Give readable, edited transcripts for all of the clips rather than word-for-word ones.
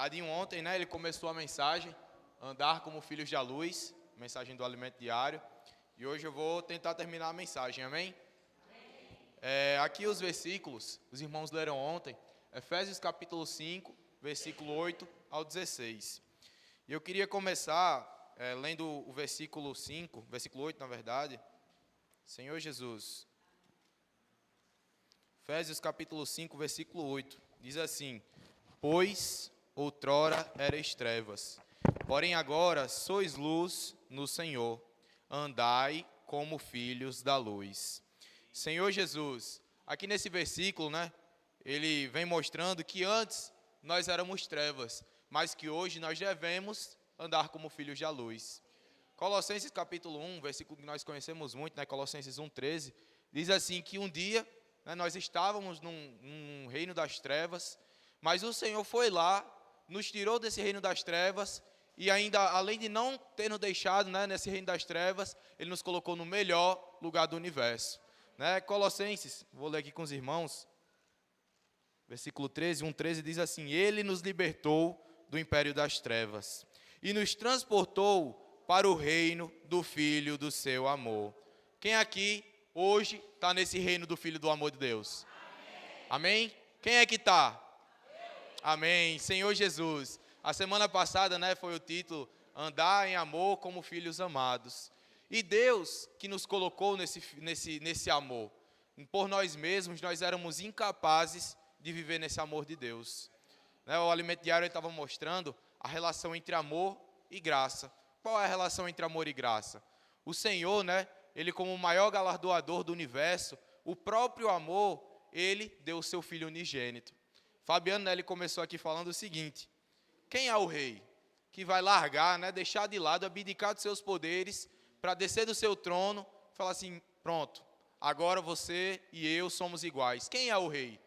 Adinho ontem, né, ele começou a mensagem, andar como filhos da luz, mensagem do alimento diário. E hoje eu vou tentar terminar a mensagem, amém? Aqui os versículos, os irmãos leram ontem, Efésios capítulo 5, versículo 8 ao 16. E eu queria começar lendo o versículo 5, versículo 8 na verdade. Senhor Jesus. Efésios capítulo 5, versículo 8, diz assim: Pois outrora erais trevas, porém agora sois luz no Senhor, andai como filhos da luz. Senhor Jesus, aqui nesse versículo, né, ele vem mostrando que antes nós éramos trevas, mas que hoje nós devemos andar como filhos da luz. Colossenses capítulo 1, versículo que nós conhecemos muito, né, Colossenses 1,13, diz assim que um dia, né, nós estávamos num reino das trevas, mas o Senhor foi lá, nos tirou desse reino das trevas, e ainda, além de não ter nos deixado, né, nesse reino das trevas, Ele nos colocou no melhor lugar do universo. Né? Colossenses, vou ler aqui com os irmãos, versículo 13, 1,13 diz assim: Ele nos libertou do império das trevas e nos transportou para o reino do Filho do seu amor. Quem aqui hoje está nesse reino do Filho do amor de Deus? Amém? Quem é que está? Amém. Senhor Jesus. A semana passada, né, foi o título Andar em amor como filhos amados. E Deus que nos colocou nesse amor. Por nós mesmos, nós éramos incapazes de viver nesse amor de Deus. Né, o alimento diário estava mostrando a relação entre amor e graça. Qual é a relação entre amor e graça? O Senhor, né, Ele como o maior galardoador do universo, o próprio amor, Ele deu o seu Filho unigênito. Fabiano, né, ele começou aqui falando o seguinte: quem é o rei que vai largar, né, deixar de lado, abdicar dos seus poderes, para descer do seu trono, falar assim, pronto, agora você e eu somos iguais? Quem é o rei?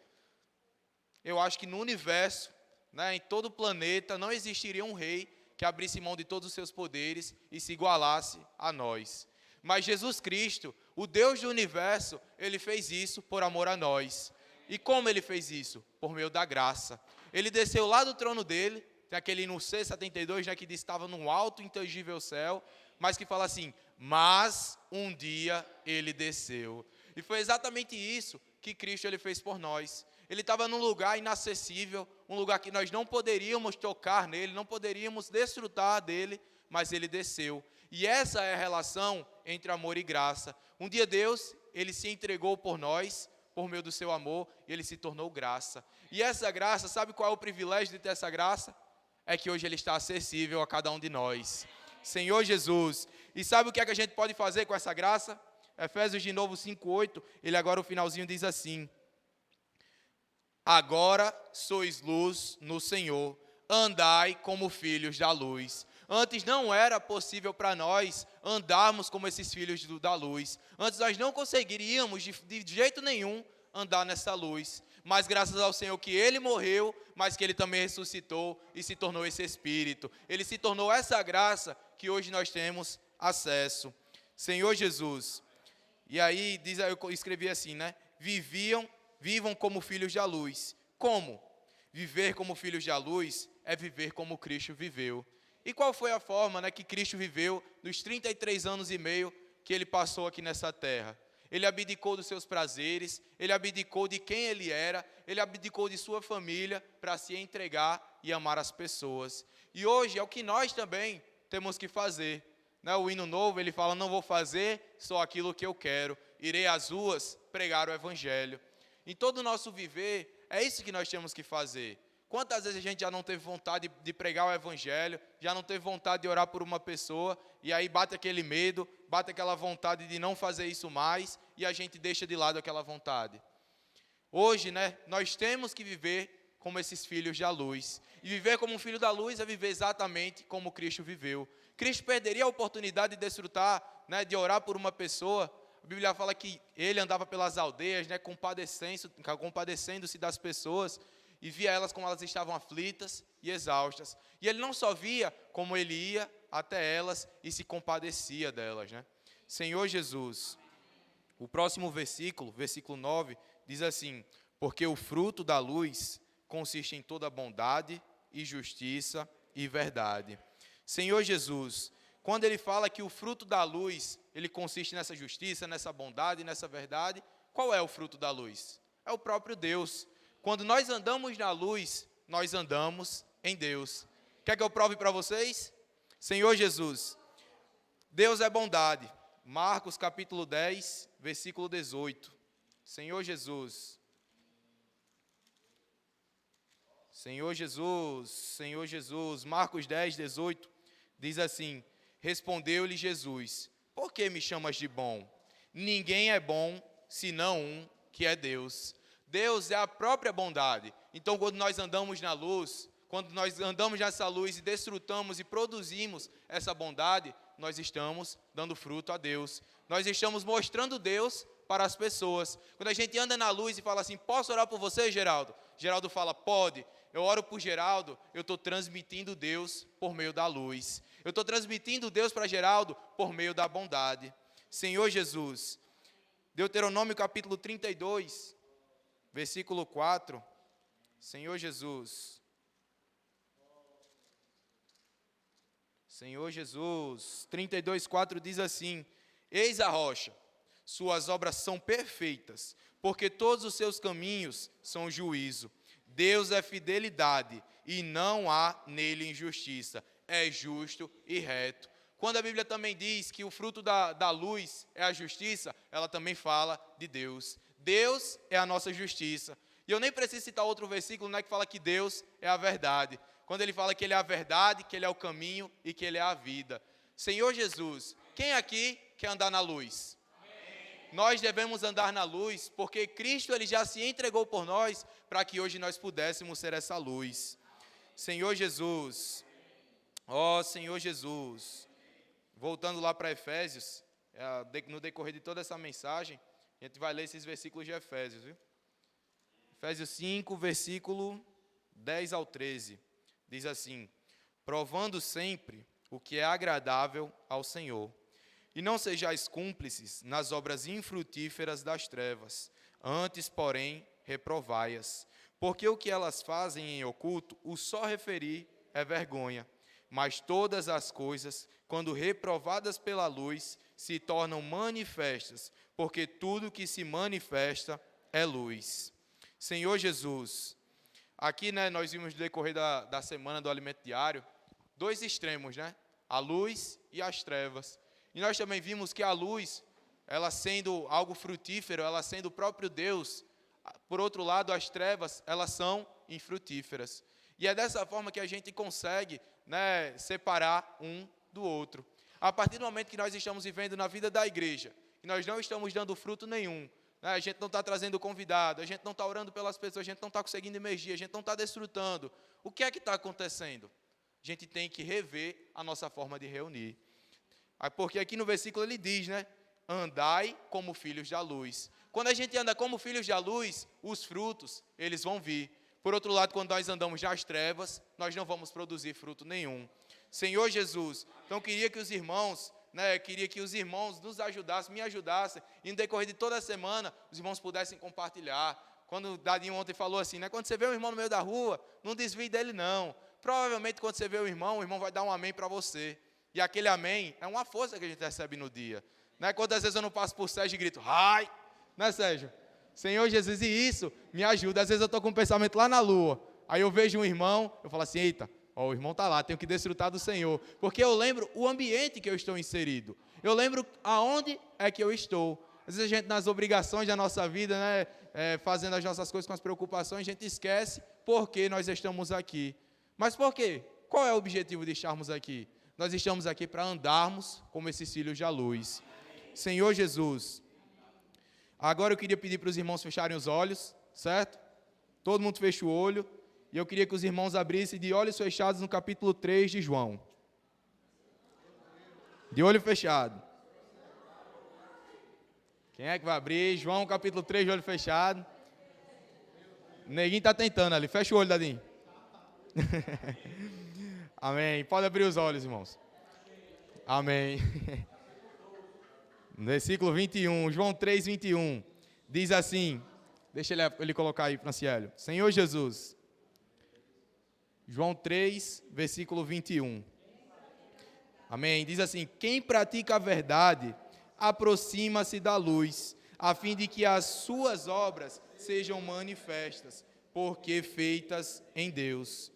Eu acho que no universo, né, em todo o planeta, não existiria um rei que abrisse mão de todos os seus poderes e se igualasse a nós. Mas Jesus Cristo, o Deus do universo, Ele fez isso por amor a nós. E como Ele fez isso? Por meio da graça. Ele desceu lá do trono dele, tem aquele no C72, né, que diz que estava num alto e intangível céu, mas que fala assim, mas um dia Ele desceu. E foi exatamente isso que Cristo Ele fez por nós. Ele estava num lugar inacessível, um lugar que nós não poderíamos tocar nele, não poderíamos desfrutar dele, mas Ele desceu. E essa é a relação entre amor e graça. Um dia Deus, Ele se entregou por nós, por meio do seu amor, e Ele se tornou graça. E essa graça, sabe qual é o privilégio de ter essa graça? É que hoje Ele está acessível a cada um de nós. Senhor Jesus. E sabe o que é que a gente pode fazer com essa graça? Efésios de novo 5,8, ele agora o finalzinho diz assim: Agora sois luz no Senhor, andai como filhos da luz. Antes não era possível para nós andarmos como esses filhos da luz. Antes nós não conseguiríamos de jeito nenhum andar nessa luz. Mas graças ao Senhor que Ele morreu, mas que Ele também ressuscitou e se tornou esse Espírito. Ele se tornou essa graça que hoje nós temos acesso. Senhor Jesus. E aí eu escrevi assim, né? Vivam como filhos da luz. Como? Viver como filhos da luz é viver como Cristo viveu. E qual foi a forma, né, que Cristo viveu nos 33 anos e meio que Ele passou aqui nessa terra? Ele abdicou dos seus prazeres, Ele abdicou de quem Ele era, Ele abdicou de sua família para se entregar e amar as pessoas. E hoje é o que nós também temos que fazer. Né? O hino novo, ele fala, não vou fazer só aquilo que eu quero, irei às ruas pregar o Evangelho. Em todo o nosso viver, é isso que nós temos que fazer. Quantas vezes a gente já não teve vontade de pregar o Evangelho, já não teve vontade de orar por uma pessoa, e aí bate aquele medo, bate aquela vontade de não fazer isso mais, e a gente deixa de lado aquela vontade. Hoje, né, nós temos que viver como esses filhos da luz. E viver como um filho da luz é viver exatamente como Cristo viveu. Cristo perderia a oportunidade de desfrutar, né, de orar por uma pessoa. A Bíblia fala que Ele andava pelas aldeias, né, compadecendo-se das pessoas, e via elas como elas estavam aflitas e exaustas. E Ele não só via como Ele ia até elas e se compadecia delas. Né? Senhor Jesus, o próximo versículo, versículo 9, diz assim: Porque o fruto da luz consiste em toda bondade e justiça e verdade. Senhor Jesus, quando ele fala que o fruto da luz, ele consiste nessa justiça, nessa bondade, nessa verdade, qual é o fruto da luz? É o próprio Deus. Quando nós andamos na luz, nós andamos em Deus. Quer que eu prove para vocês? Senhor Jesus, Deus é bondade. Marcos capítulo 10, versículo 18. Senhor Jesus. Senhor Jesus, Senhor Jesus. Marcos 10, 18, diz assim: respondeu-lhe Jesus: por que me chamas de bom? Ninguém é bom, senão um, que é Deus. Deus é a própria bondade. Então, quando nós andamos na luz, quando nós andamos nessa luz e desfrutamos e produzimos essa bondade, nós estamos dando fruto a Deus. Nós estamos mostrando Deus para as pessoas. Quando a gente anda na luz e fala assim: posso orar por você, Geraldo? Geraldo fala: pode. Eu oro por Geraldo, eu estou transmitindo Deus por meio da luz. Eu estou transmitindo Deus para Geraldo por meio da bondade. Senhor Jesus, Deuteronômio capítulo 32, versículo 4. Senhor Jesus. Senhor Jesus, 32, 4 diz assim: eis a rocha, suas obras são perfeitas, porque todos os seus caminhos são juízo. Deus é fidelidade e não há nele injustiça. É justo e reto. Quando a Bíblia também diz que o fruto da luz é a justiça, ela também fala de Deus. Deus é a nossa justiça. E eu nem preciso citar outro versículo, né, que fala que Deus é a verdade. Quando ele fala que ele é a verdade, que ele é o caminho e que ele é a vida. Senhor Jesus, quem aqui quer andar na luz? Nós devemos andar na luz, porque Cristo ele já se entregou por nós, para que hoje nós pudéssemos ser essa luz. Senhor Jesus, ó Senhor Jesus, voltando lá para Efésios, no decorrer de toda essa mensagem, a gente vai ler esses versículos de Efésios, viu? Efésios 5, versículo 10 ao 13, diz assim: provando sempre o que é agradável ao Senhor, e não sejais cúmplices nas obras infrutíferas das trevas, antes, porém, reprovai-as. Porque o que elas fazem em oculto, o só referir é vergonha. Mas todas as coisas, quando reprovadas pela luz, se tornam manifestas, porque tudo que se manifesta é luz. Senhor Jesus, aqui, né, nós vimos no decorrer da semana do alimento diário, dois extremos, né? A luz e as trevas. E nós também vimos que a luz, ela sendo algo frutífero, ela sendo o próprio Deus, por outro lado, as trevas, elas são infrutíferas. E é dessa forma que a gente consegue, né, separar um do outro. A partir do momento que nós estamos vivendo na vida da igreja, e nós não estamos dando fruto nenhum, né, a gente não está trazendo convidado, a gente não está orando pelas pessoas, a gente não está conseguindo emergir, a gente não está desfrutando. O que é que está acontecendo? A gente tem que rever a nossa forma de reunir. Porque aqui no versículo ele diz, né? Andai como filhos da luz. Quando a gente anda como filhos da luz, os frutos, eles vão vir. Por outro lado, quando nós andamos nas trevas, nós não vamos produzir fruto nenhum. Senhor Jesus, então queria que os irmãos nos ajudassem, me ajudassem, e no decorrer de toda a semana, os irmãos pudessem compartilhar. Quando o Dadinho ontem falou assim, né? Quando você vê um irmão no meio da rua, não desvie dele não. Provavelmente quando você vê o irmão vai dar um amém para você. E aquele amém é uma força que a gente recebe no dia. Né? Quantas vezes eu não passo por Sérgio e grito, ai! Né, Sérgio? Senhor Jesus, e isso me ajuda. Às vezes eu estou com um pensamento lá na lua. Aí eu vejo um irmão, eu falo assim, eita, ó, o irmão está lá, tenho que desfrutar do Senhor. Porque eu lembro o ambiente que eu estou inserido. Eu lembro aonde é que eu estou. Às vezes a gente, nas obrigações da nossa vida, né, fazendo as nossas coisas com as preocupações, a gente esquece por que nós estamos aqui. Mas por quê? Qual é o objetivo de estarmos aqui? Nós estamos aqui para andarmos como esses filhos da luz. Senhor Jesus, agora eu queria pedir para os irmãos fecharem os olhos, certo? Todo mundo fecha o olho. E eu queria que os irmãos abrissem de olhos fechados no capítulo 3 de João. De olho fechado. Quem é que vai abrir? João, capítulo 3, de olho fechado. O neguinho está tentando ali. Fecha o olho, Dadinho. Amém. Pode abrir os olhos, irmãos. Amém. Versículo 21, João 3, 21. Diz assim, deixa ele colocar aí, Franciélio. Senhor Jesus, João 3, versículo 21. Amém? Diz assim: quem pratica a verdade aproxima-se da luz, a fim de que as suas obras sejam manifestas, porque feitas em Deus.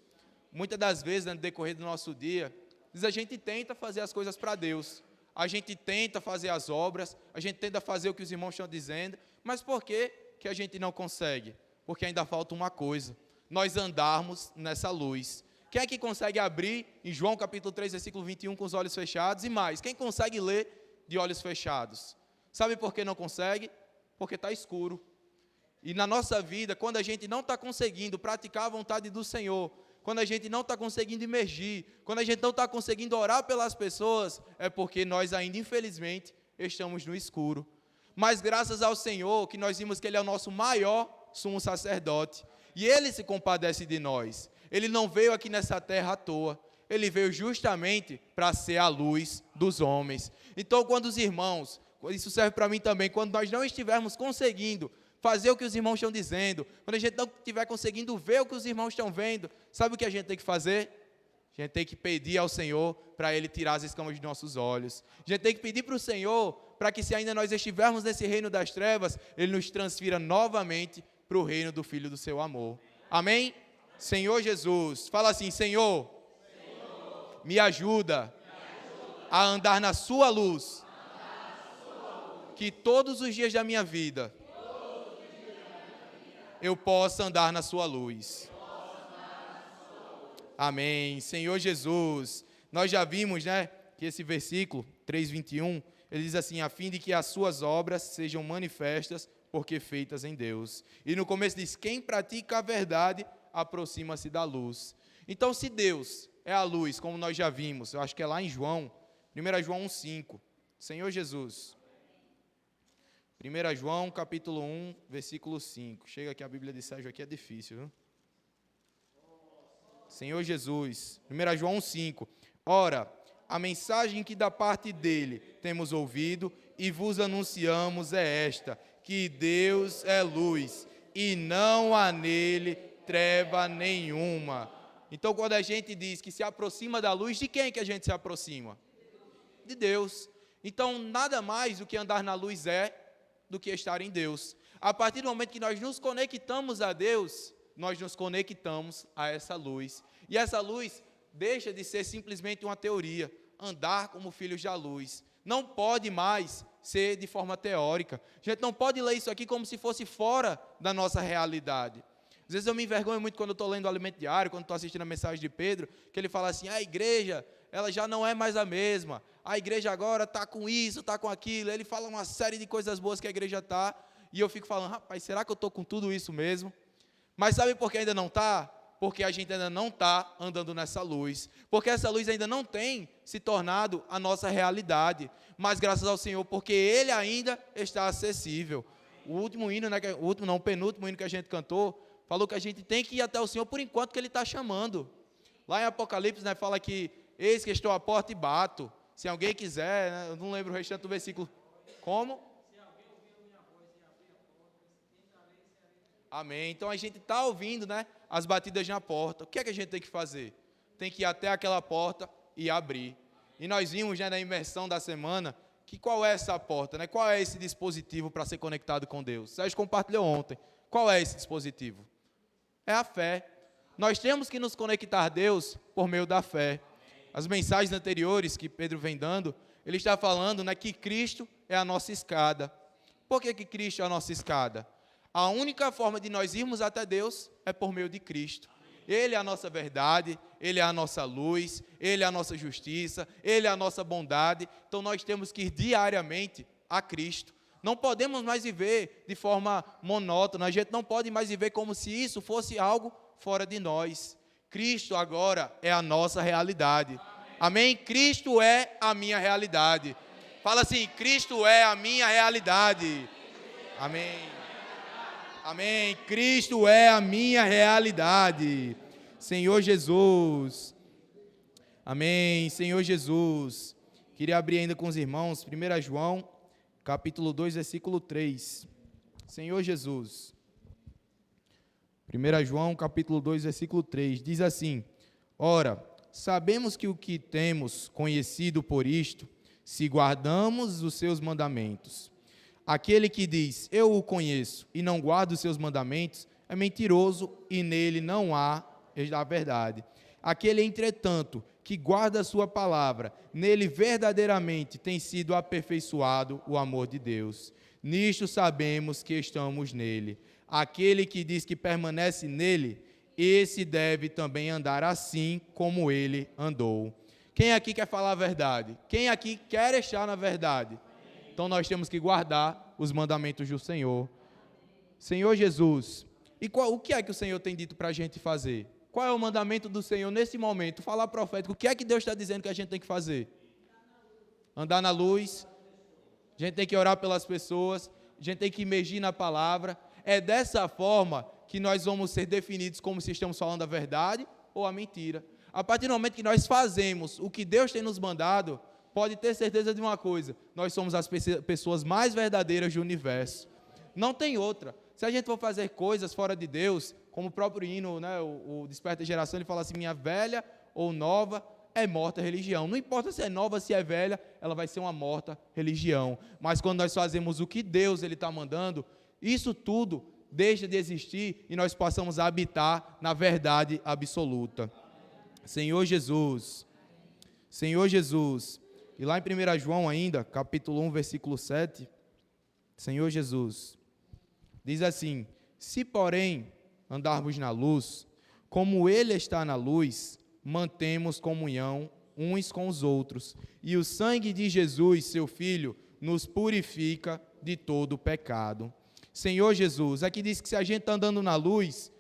Muitas das vezes, no decorrer do nosso dia, a gente tenta fazer as coisas para Deus, a gente tenta fazer as obras, a gente tenta fazer o que os irmãos estão dizendo, mas por que a gente não consegue? Porque ainda falta uma coisa: nós andarmos nessa luz. Quem é que consegue abrir em João capítulo 3, versículo 21 com os olhos fechados? E mais, quem consegue ler de olhos fechados? Sabe por que não consegue? Porque está escuro. E na nossa vida, quando a gente não está conseguindo praticar a vontade do Senhor, quando a gente não está conseguindo emergir, quando a gente não está conseguindo orar pelas pessoas, é porque nós ainda, infelizmente, estamos no escuro. Mas graças ao Senhor, que nós vimos que Ele é o nosso maior sumo sacerdote, e Ele se compadece de nós. Ele não veio aqui nessa terra à toa, Ele veio justamente para ser a luz dos homens. Então, quando os irmãos, isso serve para mim também, quando nós não estivermos conseguindo fazer o que os irmãos estão dizendo, quando a gente não estiver conseguindo ver o que os irmãos estão vendo, sabe o que a gente tem que fazer? A gente tem que pedir ao Senhor para Ele tirar as escamas dos nossos olhos. A gente tem que pedir para o Senhor, para que se ainda nós estivermos nesse reino das trevas, Ele nos transfira novamente para o reino do Filho do seu amor. Amém? Senhor Jesus, fala assim: Senhor, me ajuda a andar na sua luz, que todos os dias da minha vida eu possa andar na sua luz. Amém. Senhor Jesus, nós já vimos, que esse versículo 3:21, ele diz assim: a fim de que as suas obras sejam manifestas, porque feitas em Deus. E no começo diz: quem pratica a verdade aproxima-se da luz. Então, se Deus é a luz, como nós já vimos, eu acho que é lá em João, 1 João 1:5, Senhor Jesus. 1 João, capítulo 1, versículo 5. Chega aqui, a Bíblia de Sérgio aqui é difícil, viu? Senhor Jesus, 1 João 5. Ora, a mensagem que da parte dele temos ouvido e vos anunciamos é esta: que Deus é luz e não há nele treva nenhuma. Então, quando a gente diz que se aproxima da luz, de quem que a gente se aproxima? De Deus. Então, nada mais do que andar na luz do que estar em Deus. A partir do momento que nós nos conectamos a Deus, nós nos conectamos a essa luz. E essa luz deixa de ser simplesmente uma teoria. Andar como filhos da luz não pode mais ser de forma teórica. A gente não pode ler isso aqui como se fosse fora da nossa realidade. Às vezes eu me envergonho muito quando eu estou lendo o Alimento Diário, quando estou assistindo a mensagem de Pedro, que ele fala assim: a igreja, ela já não é mais a mesma, a igreja agora está com isso, está com aquilo. Ele fala uma série de coisas boas que a igreja está, e eu fico falando: rapaz, será que eu estou com tudo isso mesmo? Mas sabe por que ainda não está? Porque a gente ainda não está andando nessa luz, porque essa luz ainda não tem se tornado a nossa realidade, mas graças ao Senhor, porque Ele ainda está acessível. O último hino, o penúltimo hino que a gente cantou, falou que a gente tem que ir até o Senhor por enquanto que Ele está chamando. Lá em Apocalipse, fala que: eis que estou à porta e bato, se alguém quiser, eu não lembro o restante do versículo. Como? Amém. Então a gente está ouvindo, as batidas na porta. O que é que a gente tem que fazer? Tem que ir até aquela porta e abrir. E nós vimos na imersão da semana que qual é essa porta, qual é esse dispositivo para ser conectado com Deus. Sérgio compartilhou ontem. Qual é esse dispositivo? É a fé. Nós temos que nos conectar a Deus por meio da fé. As mensagens anteriores que Pedro vem dando, ele está falando que Cristo é a nossa escada. Por que Cristo é a nossa escada? A única forma de nós irmos até Deus é por meio de Cristo. Ele é a nossa verdade, Ele é a nossa luz, Ele é a nossa justiça, Ele é a nossa bondade. Então nós temos que ir diariamente a Cristo. Não podemos mais viver de forma monótona, a gente não pode mais viver como se isso fosse algo fora de nós. Cristo agora é a nossa realidade. Amém? Cristo é a minha realidade. Fala assim: Cristo é a minha realidade. Amém. Amém. Cristo é a minha realidade. Senhor Jesus. Amém. Senhor Jesus. Queria abrir ainda com os irmãos, 1 João, capítulo 2, versículo 3. Senhor Jesus. 1 João, capítulo 2, versículo 3. Diz assim: Ora, sabemos que o que temos conhecido por isto, se guardamos os seus mandamentos. Aquele que diz, eu o conheço, e não guarda os seus mandamentos, é mentiroso e nele não há a verdade. Aquele, entretanto, que guarda a sua palavra, nele verdadeiramente tem sido aperfeiçoado o amor de Deus. Nisto sabemos que estamos nele. Aquele que diz que permanece nele, esse deve também andar assim como ele andou. Quem aqui quer falar a verdade? Quem aqui quer estar na verdade? Então nós temos que guardar os mandamentos do Senhor. Senhor Jesus, o que é que o Senhor tem dito para a gente fazer? Qual é o mandamento do Senhor nesse momento? Falar profético, o que é que Deus está dizendo que a gente tem que fazer? Andar na luz, a gente tem que orar pelas pessoas, a gente tem que imergir na palavra. É dessa forma que nós vamos ser definidos como se estamos falando a verdade ou a mentira. A partir do momento que nós fazemos o que Deus tem nos mandado, pode ter certeza de uma coisa, nós somos as pessoas mais verdadeiras do universo. Não tem outra. Se a gente for fazer coisas fora de Deus, como o próprio hino, né, o Desperta Geração, ele fala assim, minha velha ou nova é morta religião. Não importa se é nova, se é velha, ela vai ser uma morta religião. Mas quando nós fazemos o que Deus está mandando, isso tudo deixa de existir e nós passamos a habitar na verdade absoluta. Senhor Jesus, Senhor Jesus, e lá em 1 João ainda, capítulo 1, versículo 7, Senhor Jesus, diz assim, se porém andarmos na luz, como Ele está na luz, mantemos comunhão uns com os outros, e o sangue de Jesus, seu Filho, nos purifica de todo pecado. Senhor Jesus, aqui diz que se a gente está andando na luz,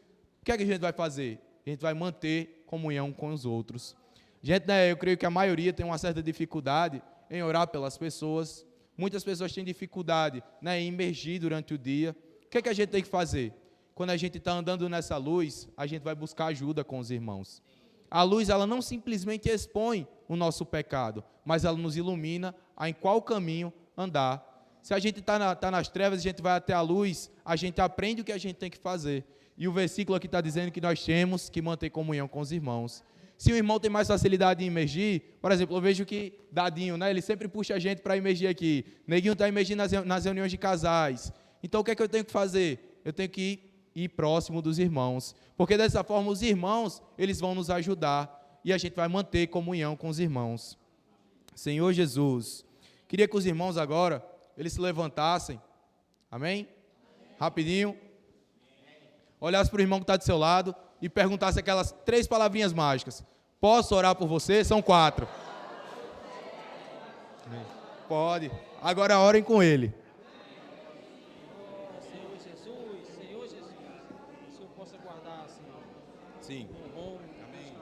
o que é que a gente vai fazer? A gente vai manter comunhão com os outros. Gente, né, eu creio que a maioria tem uma certa dificuldade em orar pelas pessoas. Muitas pessoas têm dificuldade, né, em imergir durante o dia. O que é que a gente tem que fazer? Quando a gente está andando nessa luz, a gente vai buscar ajuda com os irmãos. A luz, ela não simplesmente expõe o nosso pecado, mas ela nos ilumina a em qual caminho andar. Se a gente está nas trevas, a gente vai até a luz, a gente aprende o que a gente tem que fazer. E o versículo aqui está dizendo que nós temos que manter comunhão com os irmãos. Se o irmão tem mais facilidade em imergir, por exemplo, eu vejo que Dadinho, né, ele sempre puxa a gente para imergir aqui. Neguinho está imergindo nas reuniões de casais. Então, o que é que eu tenho que fazer? Eu tenho que ir próximo dos irmãos. Porque dessa forma, os irmãos, eles vão nos ajudar. E a gente vai manter comunhão com os irmãos. Senhor Jesus, queria que os irmãos agora, eles se levantassem. Amém? Rapidinho. Olhasse para o irmão que está do seu lado e perguntasse aquelas 3 palavrinhas mágicas. Posso orar por você? São 4. Pode. Agora orem com ele. Senhor Jesus, que o Senhor possa guardar, Senhor. Sim. Amém.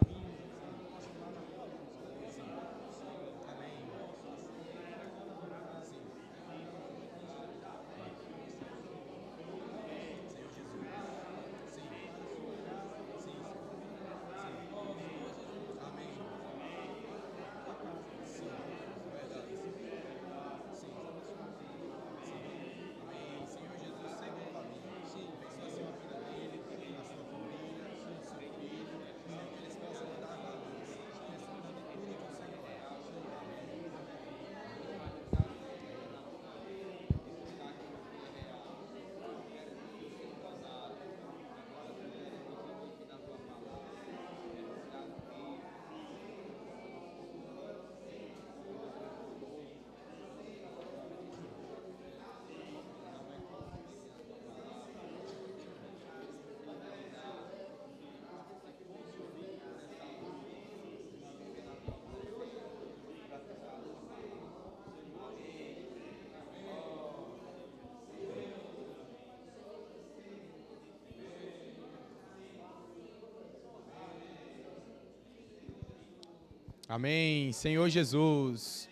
Amém, Senhor Jesus.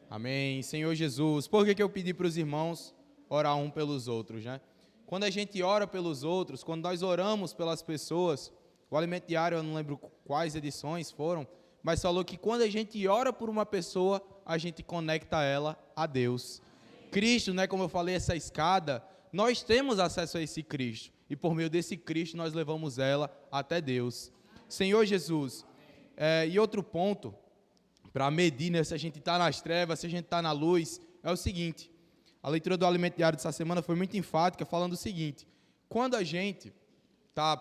Amém, Senhor Jesus. Por que eu pedi para os irmãos orar um pelos outros, né? Quando a gente ora pelos outros, quando nós oramos pelas pessoas, o Alimento Diário, eu não lembro quais edições foram, mas falou que quando a gente ora por uma pessoa, a gente conecta ela a Deus. Cristo, né, como eu falei, essa escada, nós temos acesso a esse Cristo. E por meio desse Cristo, nós levamos ela até Deus. Senhor Jesus, e outro ponto, para medir, né, se a gente está nas trevas, se a gente está na luz, é o seguinte: a leitura do Alimento Diário dessa semana foi muito enfática, falando o seguinte: quando a gente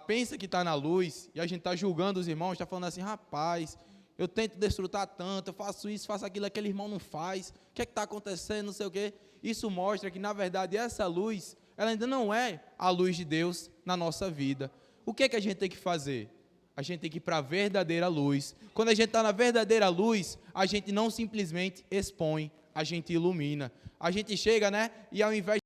pensa que está na luz, e a gente está julgando os irmãos, está falando assim, rapaz, eu tento desfrutar tanto, eu faço isso, faço aquilo, aquele irmão não faz, o que é que está acontecendo, não sei o quê. Isso mostra que, na verdade, essa luz, ela ainda não é a luz de Deus na nossa vida. O que é que a gente tem que fazer? A gente tem que ir para a verdadeira luz. Quando a gente está na verdadeira luz, a gente não simplesmente expõe, a gente ilumina. A gente chega, né, e ao invés